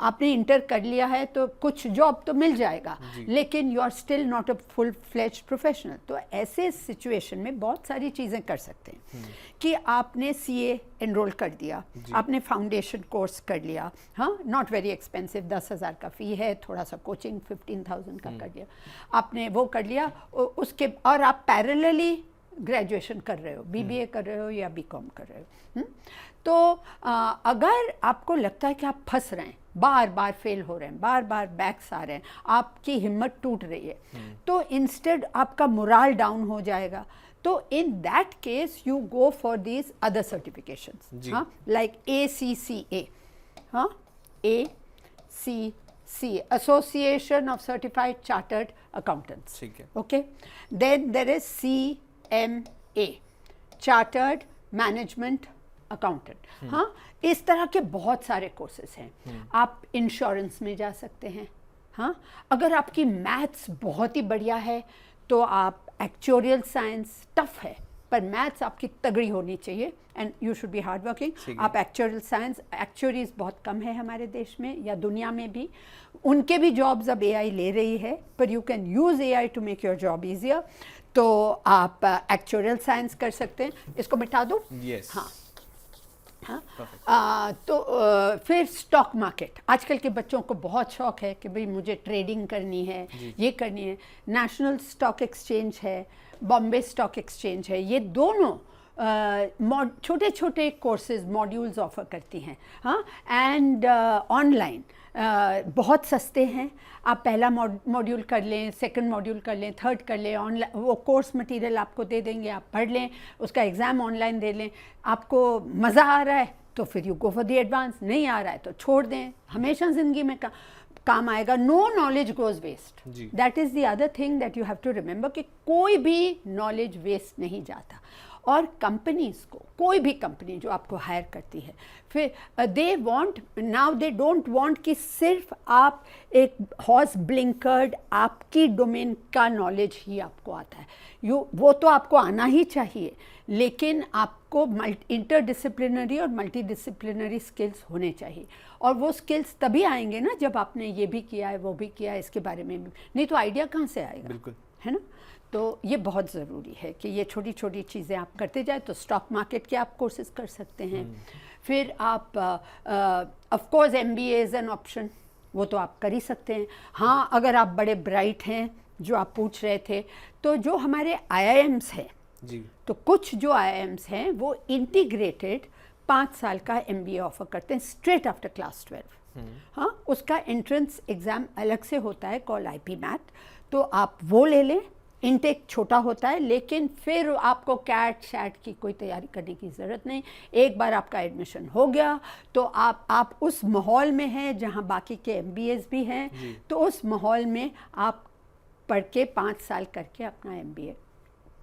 आपने इंटर कर लिया है तो कुछ जॉब तो मिल जाएगा, लेकिन you are still not a full fledged professional. तो ऐसे सिचुएशन में बहुत सारी चीज़ें कर सकते हैं कि आपने सीए एनरोल कर दिया, आपने फाउंडेशन कोर्स कर लिया, हाँ, नॉट वेरी एक्सपेंसिव, 10,000 का फ़ी है, थोड़ा सा कोचिंग 15,000 का कर दिया, आपने वो कर लिया। उसके और आप पैरेलली ग्रेजुएशन कर रहे हो, बीबीए कर रहे हो या बीकॉम कर रहे हो। तो अगर आपको लगता है कि आप फंस रहे हैं, बार बार फेल हो रहे हैं, बार बार बैक्स आ रहे हैं, आपकी हिम्मत टूट रही है, तो इंस्टेड आपका मोराल डाउन हो जाएगा। तो in that case you go for these other certifications, हाँ, लाइक ACCA, हाँ, ACCA, Association of Certified Chartered Accountants, okay. Then there is CMA, Chartered Management Accountant, हाँ, इस तरह के बहुत सारे कोर्सेज हैं। आप इंश्योरेंस में जा सकते हैं, हाँ, अगर आपकी मैथ्स बहुत ही बढ़िया है तो आप एक्चुरियल साइंस, टफ है पर मैथ्स आपकी तगड़ी होनी चाहिए, and you should be hard working. आप एक्चुरियल साइंस, एक्चुरीज बहुत कम है हमारे देश में या दुनिया में भी, उनके भी जॉब्स अब AI ले रही है, पर you can use AI to make your job easier. तो आप एक्चुरियल साइंस कर सकते हैं। इसको मिटा दो, yes. हाँ, हाँ, तो फिर स्टॉक मार्केट, आजकल के बच्चों को बहुत शौक है कि भाई मुझे ट्रेडिंग करनी है, ये करनी है। नेशनल स्टॉक एक्सचेंज है, बॉम्बे स्टॉक एक्सचेंज है, ये दोनों छोटे छोटे कोर्सेज, मॉड्यूल्स ऑफर करती हैं, हाँ, एंड ऑनलाइन बहुत सस्ते हैं। आप पहला मॉड्यूल कर लें, सेकंड मॉड्यूल कर लें, थर्ड कर लें, ऑनलाइन वो कोर्स मटेरियल आपको दे देंगे, आप पढ़ लें, उसका एग्ज़ाम ऑनलाइन दे लें। आपको मज़ा आ रहा है तो फिर you go for the advance, नहीं आ रहा है तो छोड़ दें, हमेशा ज़िंदगी में काम आएगा। No knowledge goes waste, that is the other thing that you have to remember कि कोई भी नॉलेज वेस्ट नहीं जाता। और कंपनीज़ को, कोई भी कंपनी जो आपको हायर करती है, फिर they want, now they don't want कि सिर्फ आप एक हॉर्स ब्लिंकर्ड आपकी डोमेन का नॉलेज ही आपको आता है, वो तो आपको आना ही चाहिए, लेकिन आपको इंटरडिसिप्लिनरी और मल्टीडिसिप्लिनरी स्किल्स होने चाहिए। और वो स्किल्स तभी आएंगे ना जब आपने ये भी किया है, वो भी किया है, इसके बारे में भी, नहीं तो आइडिया कहाँ से आएगा। बिल्कुल। है ना। तो ये बहुत ज़रूरी है कि ये छोटी छोटी चीज़ें आप करते जाए। तो स्टॉक मार्केट के आप कोर्सेज कर सकते हैं। फिर आप of course MBA is an option, वो तो आप कर ही सकते हैं। हाँ, अगर आप बड़े ब्राइट हैं, जो आप पूछ रहे थे, तो जो हमारे IIMs हैं जी, तो कुछ जो IIMs हैं वो इंटीग्रेटेड 5 साल का MBA ऑफर करते हैं स्ट्रेट आफ्टर क्लास 12। हाँ, उसका एंट्रेंस एग्ज़ाम अलग से होता है कॉल IP मैथ, तो आप वो ले लें। इनटेक छोटा होता है, लेकिन फिर आपको कैट शैट की कोई तैयारी करने की ज़रूरत नहीं। एक बार आपका एडमिशन हो गया तो आप उस माहौल में हैं जहाँ बाकी के MBAs भी हैं, तो उस माहौल में आप पढ़ के 5 साल करके अपना MBA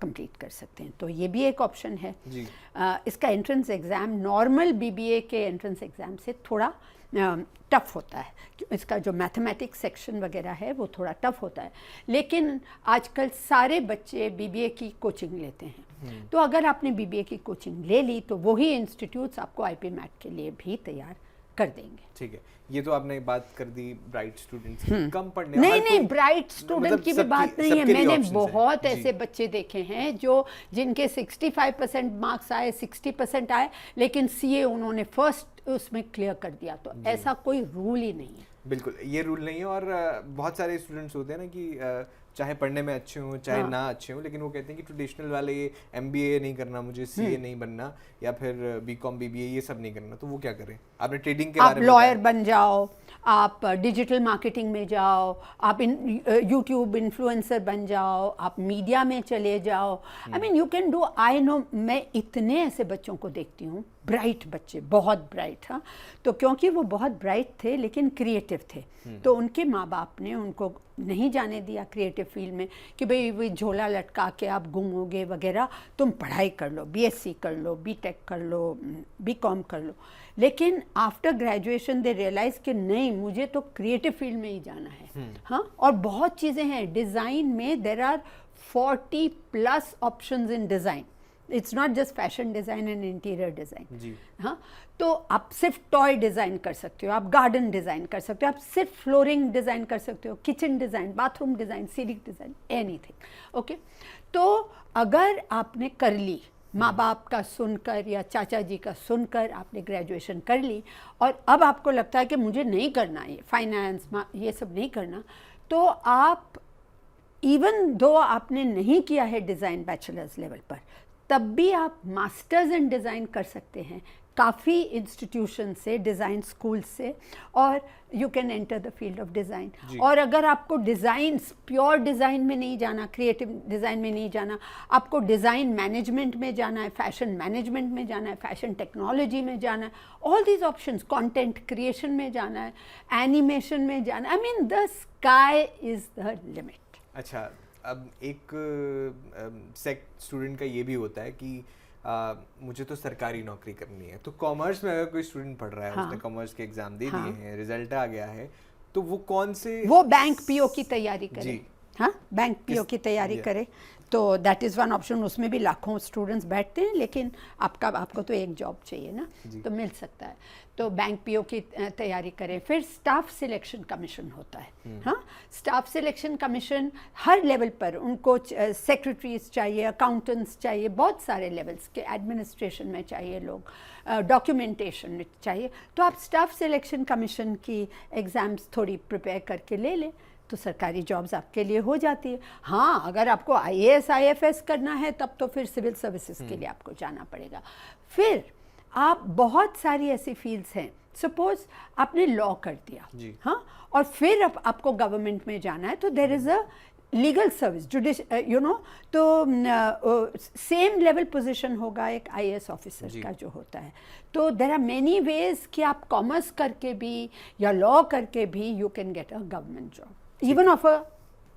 कंप्लीट कर सकते हैं। तो ये भी एक ऑप्शन है जी। इसका एंट्रेंस एग्ज़ाम नॉर्मल BBA के एंट्रेंस एग्ज़ाम से थोड़ा टफ होता है। इसका जो मैथमेटिक्स सेक्शन वगैरह है वो थोड़ा टफ होता है, लेकिन आजकल सारे बच्चे BBA की कोचिंग लेते हैं। तो अगर आपने BBA की कोचिंग ले ली तो वही इंस्टीट्यूट्स आपको IP मैट के लिए भी तैयार कर देंगे। ठीक है, ये तो आपने बात कर दी ब्राइट स्टूडेंट्स की, कम पढ़ने नहीं, ब्राइट स्टूडेंट की भी बात नहीं है। मैंने बहुत ऐसे बच्चे देखे हैं जो जिनके 65% मार्क्स आए, 60% आए, लेकिन CA उन्होंने फर्स्ट उसमें क्लियर कर दिया। तो ऐसा कोई रूल ही नहीं है। बिल्कुल, ये रूल नहीं है। और बहुत सारे स्टूडेंट्स होते हैं ना कि चाहे पढ़ने में अच्छे हों चाहे ना अच्छे हों, लेकिन वो कहते हैं कि ट्रेडिशनल वाले ये MBA नहीं करना, मुझे CA नहीं बनना, या फिर BCom BBA ये सब नहीं करना, तो वो क्या करें? आपने ट्रेडिंग के बारे में, आप लॉयर बन जाओ, आप डिजिटल मार्केटिंग में जाओ, आप यूट्यूब इन्फ्लुएंसर बन जाओ, आप मीडिया में चले जाओ। I mean you can do. I know, मैं इतने ऐसे बच्चों को देखती हूँ, ब्राइट बच्चे, बहुत ब्राइट। हाँ, तो क्योंकि वो बहुत ब्राइट थे लेकिन क्रिएटिव थे, तो उनके माँ बाप ने उनको नहीं जाने दिया क्रिएटिव फील्ड में कि भाई वो झोला लटका के आप घूमोगे वगैरह, तुम पढ़ाई कर लो, BSc कर लो, BTech कर लो, BCom कर लो। लेकिन आफ्टर ग्रेजुएशन दे रियलाइज कि नहीं, मुझे तो क्रिएटिव फील्ड में ही जाना है। हाँ, और बहुत चीज़ें हैं डिज़ाइन में, there are 40+ options in design. It's not just fashion design and interior design. हाँ, तो आप सिर्फ टॉय डिज़ाइन कर सकते हो, आप गार्डन डिज़ाइन कर सकते हो, आप सिर्फ फ्लोरिंग डिज़ाइन कर सकते हो, kitchen design, bathroom design, ceiling design, anything. Okay, तो अगर आपने कर ली, माँ बाप का सुनकर या चाचा जी का सुनकर आपने ग्रेजुएशन कर ली, और अब आपको लगता है कि मुझे नहीं करना ये फाइनेंस ये सब नहीं करना, तो आप इवन दो आपने नहीं किया है डिज़ाइन बैचलर्स लेवल पर, तब भी आप मास्टर्स इन डिज़ाइन कर सकते हैं काफ़ी इंस्टीट्यूशन से, डिज़ाइन स्कूल से, और you can enter the field of design. और अगर आपको डिज़ाइन, प्योर डिज़ाइन में नहीं जाना, क्रिएटिव डिज़ाइन में नहीं जाना, आपको डिज़ाइन मैनेजमेंट में जाना है, फैशन मैनेजमेंट में जाना है, फैशन टेक्नोलॉजी में जाना है, all these options, content creation में जाना है, एनिमेशन में जाना है, I mean the sky is the limit. अच्छा, अब एक स्टूडेंट का ये भी होता है कि मुझे तो सरकारी नौकरी करनी है। तो कॉमर्स में अगर कोई स्टूडेंट पढ़ रहा है, उसने कॉमर्स के एग्जाम दे दिए हैं, रिजल्ट आ गया है, तो वो कौन से, वो बैंक PO की तैयारी करे। हाँ, बैंक PO की तैयारी करे, तो दैट इज़ वन ऑप्शन। उसमें भी लाखों स्टूडेंट्स बैठते हैं, लेकिन आपको तो एक जॉब चाहिए ना, तो मिल सकता है। तो बैंक PO की तैयारी करें। फिर स्टाफ सिलेक्शन कमीशन होता है। हाँ, स्टाफ सिलेक्शन कमीशन हर लेवल पर, उनको सेक्रेटरीज चाहिए, अकाउंटेंट्स चाहिए, बहुत सारे लेवल्स के, एडमिनिस्ट्रेशन में चाहिए लोग, डॉक्यूमेंटेशन में चाहिए। तो आप स्टाफ सिलेक्शन कमीशन की एग्ज़ाम्स थोड़ी प्रिपेयर करके ले लें, तो सरकारी जॉब्स आपके लिए हो जाती है। हाँ, अगर आपको IAS IFS करना है तब तो फिर सिविल सर्विसेज के लिए आपको जाना पड़ेगा। फिर आप, बहुत सारी ऐसी फील्ड्स हैं, सपोज आपने लॉ कर दिया, हाँ, और फिर आपको गवर्नमेंट में जाना है, तो there is a legal service, you know, तो सेम लेवल पोजीशन होगा एक IAS ऑफिसर का जो होता है। तो देयर आर मेनी वेज कि आप कॉमर्स करके भी या लॉ करके भी you can get a government job, even of a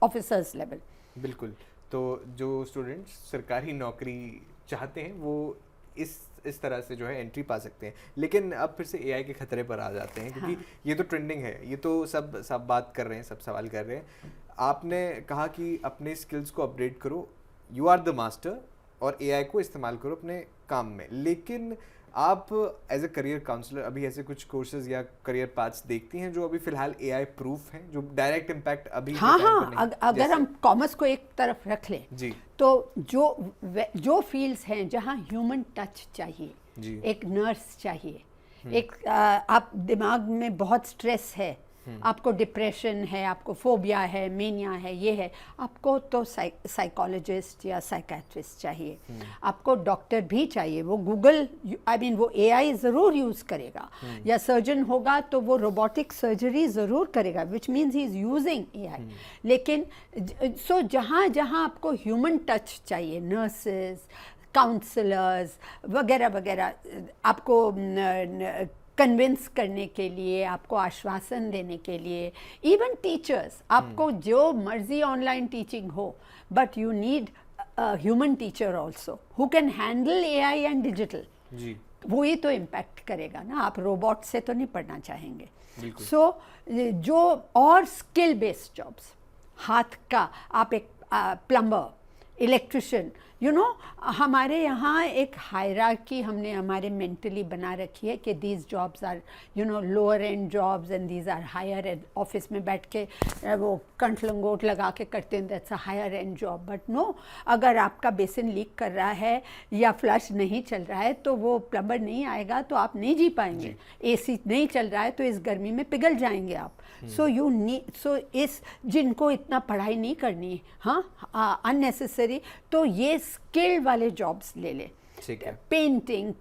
officers level. बिल्कुल। तो जो स्टूडेंट्स सरकारी नौकरी चाहते हैं वो इस तरह से जो है एंट्री पा सकते हैं। लेकिन अब फिर से AI के खतरे पर आ जाते हैं, क्योंकि ये तो ट्रेंडिंग है, ये तो सब बात कर रहे हैं, सब सवाल कर रहे हैं। आपने कहा कि अपने स्किल्स को अपडेट करो, यू आर द मास्टर, और AI को इस्तेमाल करो अपने काम में। लेकिन आप एज ए करियर काउंसलर अभी ऐसे कुछ कोर्सेज या करियर पाथ्स देखती हैं जो अभी फिलहाल एआई प्रूफ हैं, जो डायरेक्ट इम्पैक्ट अभी हाँ, अगर हम कॉमर्स को एक तरफ रख लें जी, तो जो फील्ड्स हैं जहाँ ह्यूमन टच चाहिए जी, एक नर्स चाहिए, एक आप दिमाग में बहुत स्ट्रेस है, आपको डिप्रेशन है, आपको फोबिया है, मेनिया है, ये है, आपको तो साइकोलॉजिस्ट या साइकेट्रिस्ट चाहिए, आपको डॉक्टर भी चाहिए। वो गूगल वो एआई ज़रूर यूज़ करेगा, या सर्जन होगा तो वो रोबोटिक सर्जरी ज़रूर करेगा, which means he is using AI. लेकिन सो जहाँ जहाँ आपको ह्यूमन टच चाहिए, नर्सेज, काउंसलर्स वगैरह वगैरह, आपको कन्विंस करने के लिए, आपको आश्वासन देने के लिए, इवन टीचर्स, आपको जो मर्जी ऑनलाइन टीचिंग हो, but you need human teacher also who can handle AI and digital. वो ही तो इम्पैक्ट करेगा ना, आप रोबोट से तो नहीं पढ़ना चाहेंगे। सो जो और स्किल बेस्ड जॉब्स, हाथ का, आप एक प्लम्बर, इलेक्ट्रिशियन, हमारे यहाँ एक हायरार्की हमने हमारे मेंटली बना रखी है कि these jobs are lower end jobs and these are higher end, office में बैठ के वो कंठ लंगोट लगा के करते हैं, that's a higher end job. But no, अगर आपका बेसिन लीक कर रहा है या फ्लश नहीं चल रहा है तो वो प्लम्बर नहीं आएगा तो आप नहीं जी पाएंगे, एसी नहीं चल रहा है तो इस गर्मी में पिघल जाएंगे आप। सो इस जिनको इतना पढ़ाई नहीं करनी, हाँ, अननेसेसरी, तो ये स्किल वाले जॉब्स ले ले, painting,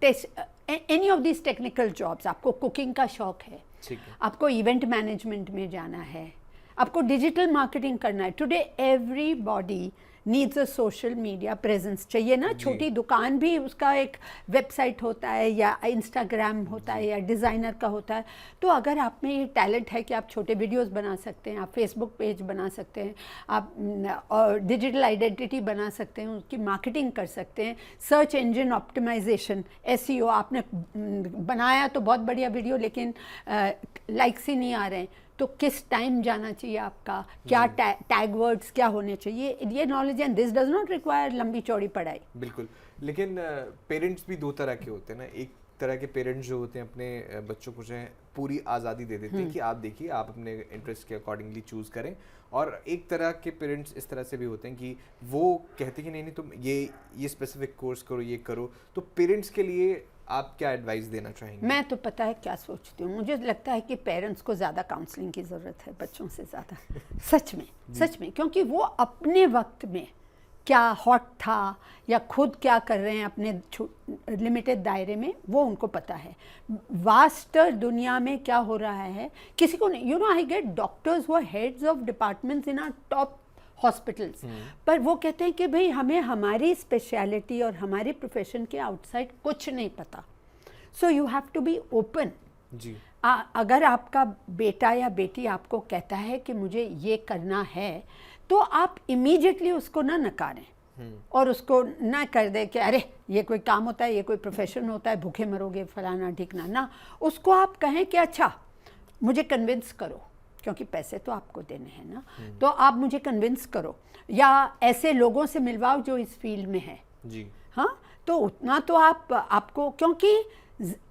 any of this technical jobs. आपको कुकिंग का शौक है, आपको इवेंट मैनेजमेंट में जाना है, आपको डिजिटल मार्केटिंग करना है, today everybody needs a social media presence चाहिए ना। छोटी दुकान भी उसका एक वेबसाइट होता है या इंस्टाग्राम होता है या डिज़ाइनर का होता है। तो अगर आप में ये टैलेंट है कि आप छोटे वीडियोस बना सकते हैं, आप फेसबुक पेज बना सकते हैं, आप डिजिटल आइडेंटिटी बना सकते हैं, उसकी मार्केटिंग कर सकते हैं, सर्च इंजन ऑप्टिमाइजेशन, एसईओ, आपने बनाया तो बहुत बढ़िया वीडियो लेकिन लाइक्स ही नहीं आ रहे हैं, तो किस टाइम जाना चाहिए आपका, क्या टैग वर्ड्स क्या होने चाहिए, ये knowledge, and this does not require लंबी चौड़ी पढ़ाई। बिल्कुल, लेकिन पेरेंट्स भी दो तरह के होते हैं ना। एक तरह के पेरेंट्स जो होते हैं अपने बच्चों को जो है पूरी आज़ादी दे देते हैं कि आप देखिए, आप अपने इंटरेस्ट के अकॉर्डिंगली चूज़ करें, और एक तरह के पेरेंट्स इस तरह से भी होते हैं कि वो कहते हैं कि नहीं तुम ये स्पेसिफिक कोर्स करो, ये करो। तो पेरेंट्स के लिए आप क्या एडवाइस देना चाहेंगे? मैं तो पता है क्या सोचती हूँ, मुझे लगता है कि पेरेंट्स को ज़्यादा काउंसलिंग की ज़रूरत है बच्चों से ज़्यादा। सच में, क्योंकि वो अपने वक्त में क्या हॉट था या खुद क्या कर रहे हैं अपने लिमिटेड दायरे में, वो उनको पता है। वास्टर दुनिया में क्या हो रहा है किसी को नहीं। आई गेट डॉक्टर्स वो heads of departments in are top hospitals, पर वो कहते हैं कि भाई हमें हमारी स्पेशलिटी और हमारे प्रोफेशन के आउटसाइड कुछ नहीं पता। So you have to be open. अगर आपका बेटा या बेटी आपको कहता है कि मुझे ये करना है, तो आप इमीडिएटली उसको ना नकारें और उसको ना कर दे कि अरे ये कोई काम होता है, ये कोई प्रोफेशन होता है, भूखे मरोगे, फलाना ढिकना ना। उसको आप कहें कि अच्छा मुझे कन्विंस करो, क्योंकि पैसे तो आपको देने हैं ना, तो आप मुझे कन्विंस करो, या ऐसे लोगों से मिलवाओ जो इस फील्ड में है जी। हाँ, तो उतना तो आपको, क्योंकि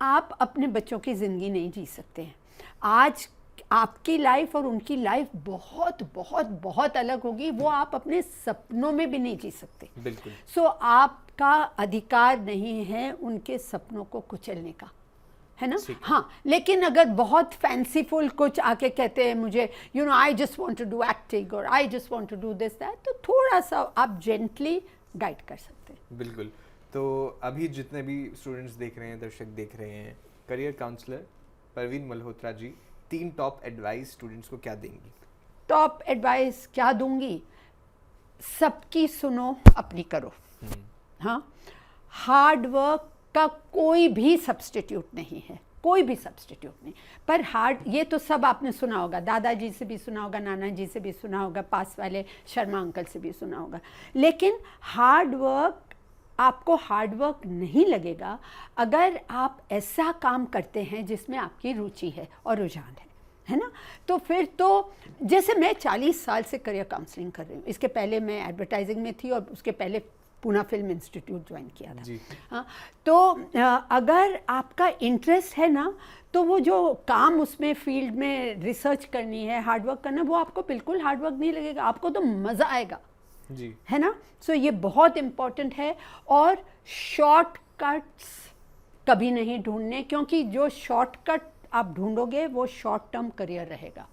आप अपने बच्चों की ज़िंदगी नहीं जी सकते हैं। आज आपकी लाइफ और उनकी लाइफ बहुत बहुत बहुत अलग होगी, वो आप अपने सपनों में भी नहीं जी सकते। बिल्कुल। सो आपका अधिकार नहीं है उनके सपनों को कुचलने का, है ना। हाँ, लेकिन अगर बहुत फैंसीफुल कुछ आके कहते हैं मुझे I just want to do acting और I just want to do this that, तो थोड़ा सा आप जेंटली गाइड कर सकते हैं। बिल्कुल। तो अभी जितने भी स्टूडेंट्स देख रहे हैं, दर्शक देख रहे हैं, career counsellor Parveen Malhotra ji 3 top advice students को क्या देंगी? टॉप एडवाइस क्या दूंगी? सबकी सुनो, अपनी करो। हाँ, हार्ड वर्क का कोई भी सब्स्टिट्यूट नहीं है, कोई भी सब्स्टिट्यूट नहीं। पर हार्ड, ये तो सब आपने सुना होगा, दादाजी से भी सुना होगा, नाना जी से भी सुना होगा, पास वाले शर्मा अंकल से भी सुना होगा, लेकिन हार्ड वर्क, आपको हार्ड वर्क नहीं लगेगा अगर आप ऐसा काम करते हैं जिसमें आपकी रुचि है और रुझान है ना। तो फिर तो जैसे मैं 40 साल से करियर काउंसलिंग कर रही हूँ, इसके पहले मैं एडवर्टाइजिंग में थी और उसके पहले पूना फिल्म इंस्टीट्यूट ज्वाइन किया था। हाँ, तो अगर आपका इंटरेस्ट है ना, तो वो जो काम उसमें फील्ड में रिसर्च करनी है, हार्डवर्क करना, वो आपको बिल्कुल हार्डवर्क नहीं लगेगा, आपको तो मज़ा आएगा जी, है ना। सो ये बहुत इम्पोर्टेंट है। और शॉर्टकट्स कभी नहीं ढूंढने, क्योंकि जो शॉर्टकट आप ढूंढोगे वो शॉर्ट टर्म करियर रहेगा।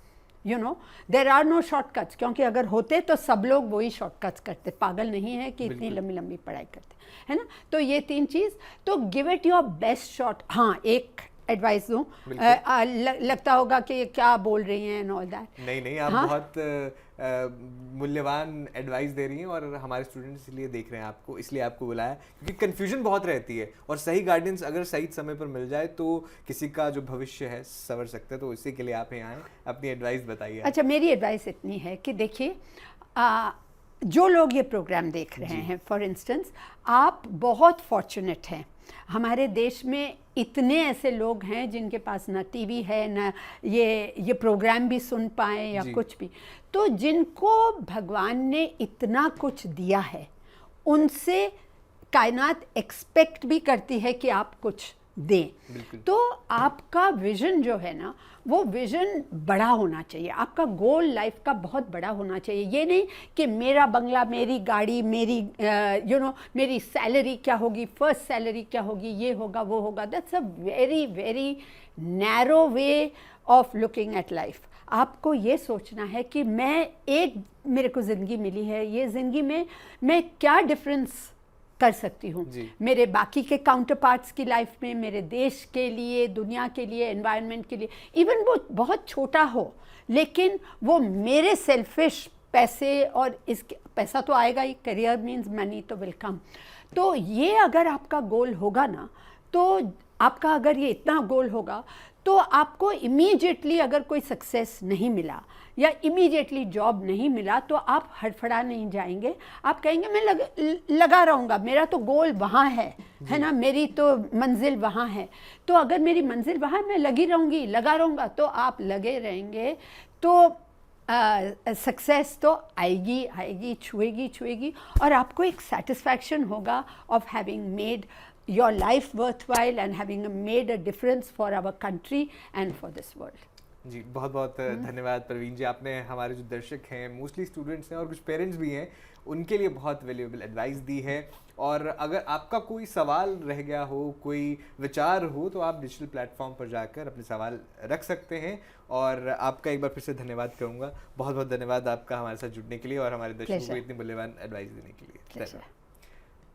You know, there are no shortcuts, क्योंकि अगर होते तो सब लोग वही शॉर्टकट्स करते, पागल नहीं है कि इतनी लंबी लंबी पढ़ाई करते, है ना। तो ये 3 चीज़, तो give it your best shot. हाँ, एक एडवाइस दूँ, लगता होगा कि क्या बोल रही हैं एंड ऑल दैट। नहीं, आप बहुत मूल्यवान एडवाइस दे रही हैं, और हमारे स्टूडेंट्स इसलिए देख रहे हैं आपको, इसलिए आपको बुलाया, क्योंकि कन्फ्यूजन बहुत रहती है, और सही गाइडेंस अगर सही समय पर मिल जाए तो किसी का जो भविष्य है संवर सकता है। तो इसी के लिए आप यहाँ आए, अपनी एडवाइस बताइए। अच्छा, मेरी एडवाइस इतनी है कि देखिए, जो लोग ये प्रोग्राम देख रहे हैं, फॉर इंस्टेंस, आप बहुत फॉर्चुनेट हैं। हमारे देश में इतने ऐसे लोग हैं जिनके पास ना टीवी है, ना ये प्रोग्राम भी सुन पाए या कुछ भी। तो जिनको भगवान ने इतना कुछ दिया है, उनसे कायनात एक्सपेक्ट भी करती है कि आप कुछ दें। तो आपका विजन जो है ना, वो विजन बड़ा होना चाहिए, आपका गोल लाइफ का बहुत बड़ा होना चाहिए। ये नहीं कि मेरा बंगला, मेरी गाड़ी, मेरी मेरी सैलरी क्या होगी, फर्स्ट सैलरी क्या होगी, ये होगा वो होगा। That's a very very narrow way of looking at life. आपको ये सोचना है कि मेरे को ज़िंदगी मिली है, ये ज़िंदगी में मैं क्या डिफरेंस कर सकती हूँ मेरे बाकी के काउंटर पार्ट्स की लाइफ में, मेरे देश के लिए, दुनिया के लिए, एनवायरनमेंट के लिए। इवन वो बहुत छोटा हो, लेकिन वो मेरे सेल्फिश पैसे, और इसके पैसा तो आएगा ही, करियर मीन्स मनी तो विल कम। तो ये अगर आपका गोल होगा ना, तो आपका अगर ये इतना गोल होगा, तो आपको इमीडिएटली अगर कोई सक्सेस नहीं मिला या इमीडिएटली जॉब नहीं मिला, तो आप हड़फड़ा नहीं जाएंगे। आप कहेंगे मैं लगा रहूँगा, मेरा तो गोल वहाँ है ना, मेरी तो मंजिल वहाँ है। तो अगर मेरी मंजिल वहाँ, मैं लगा रहूँगा, तो आप लगे रहेंगे, तो सक्सेस तो आएगी, छुएगी, और आपको एक सेटिस्फैक्शन होगा of having made your life worthwhile and having made a difference for our country and for this world. जी, बहुत बहुत धन्यवाद प्रवीण जी। आपने हमारे जो दर्शक हैं, मोस्टली स्टूडेंट्स हैं और कुछ पेरेंट्स भी हैं, उनके लिए बहुत वैल्यूएबल एडवाइस दी है। और अगर आपका कोई सवाल रह गया हो, कोई विचार हो, तो आप डिजिटल प्लेटफॉर्म पर जाकर अपने सवाल रख सकते हैं। और आपका एक बार फिर से धन्यवाद करूँगा। बहुत बहुत धन्यवाद आपका हमारे साथ जुड़ने के लिए और हमारे दर्शकों को इतनी मूल्यवान एडवाइस देने के लिए।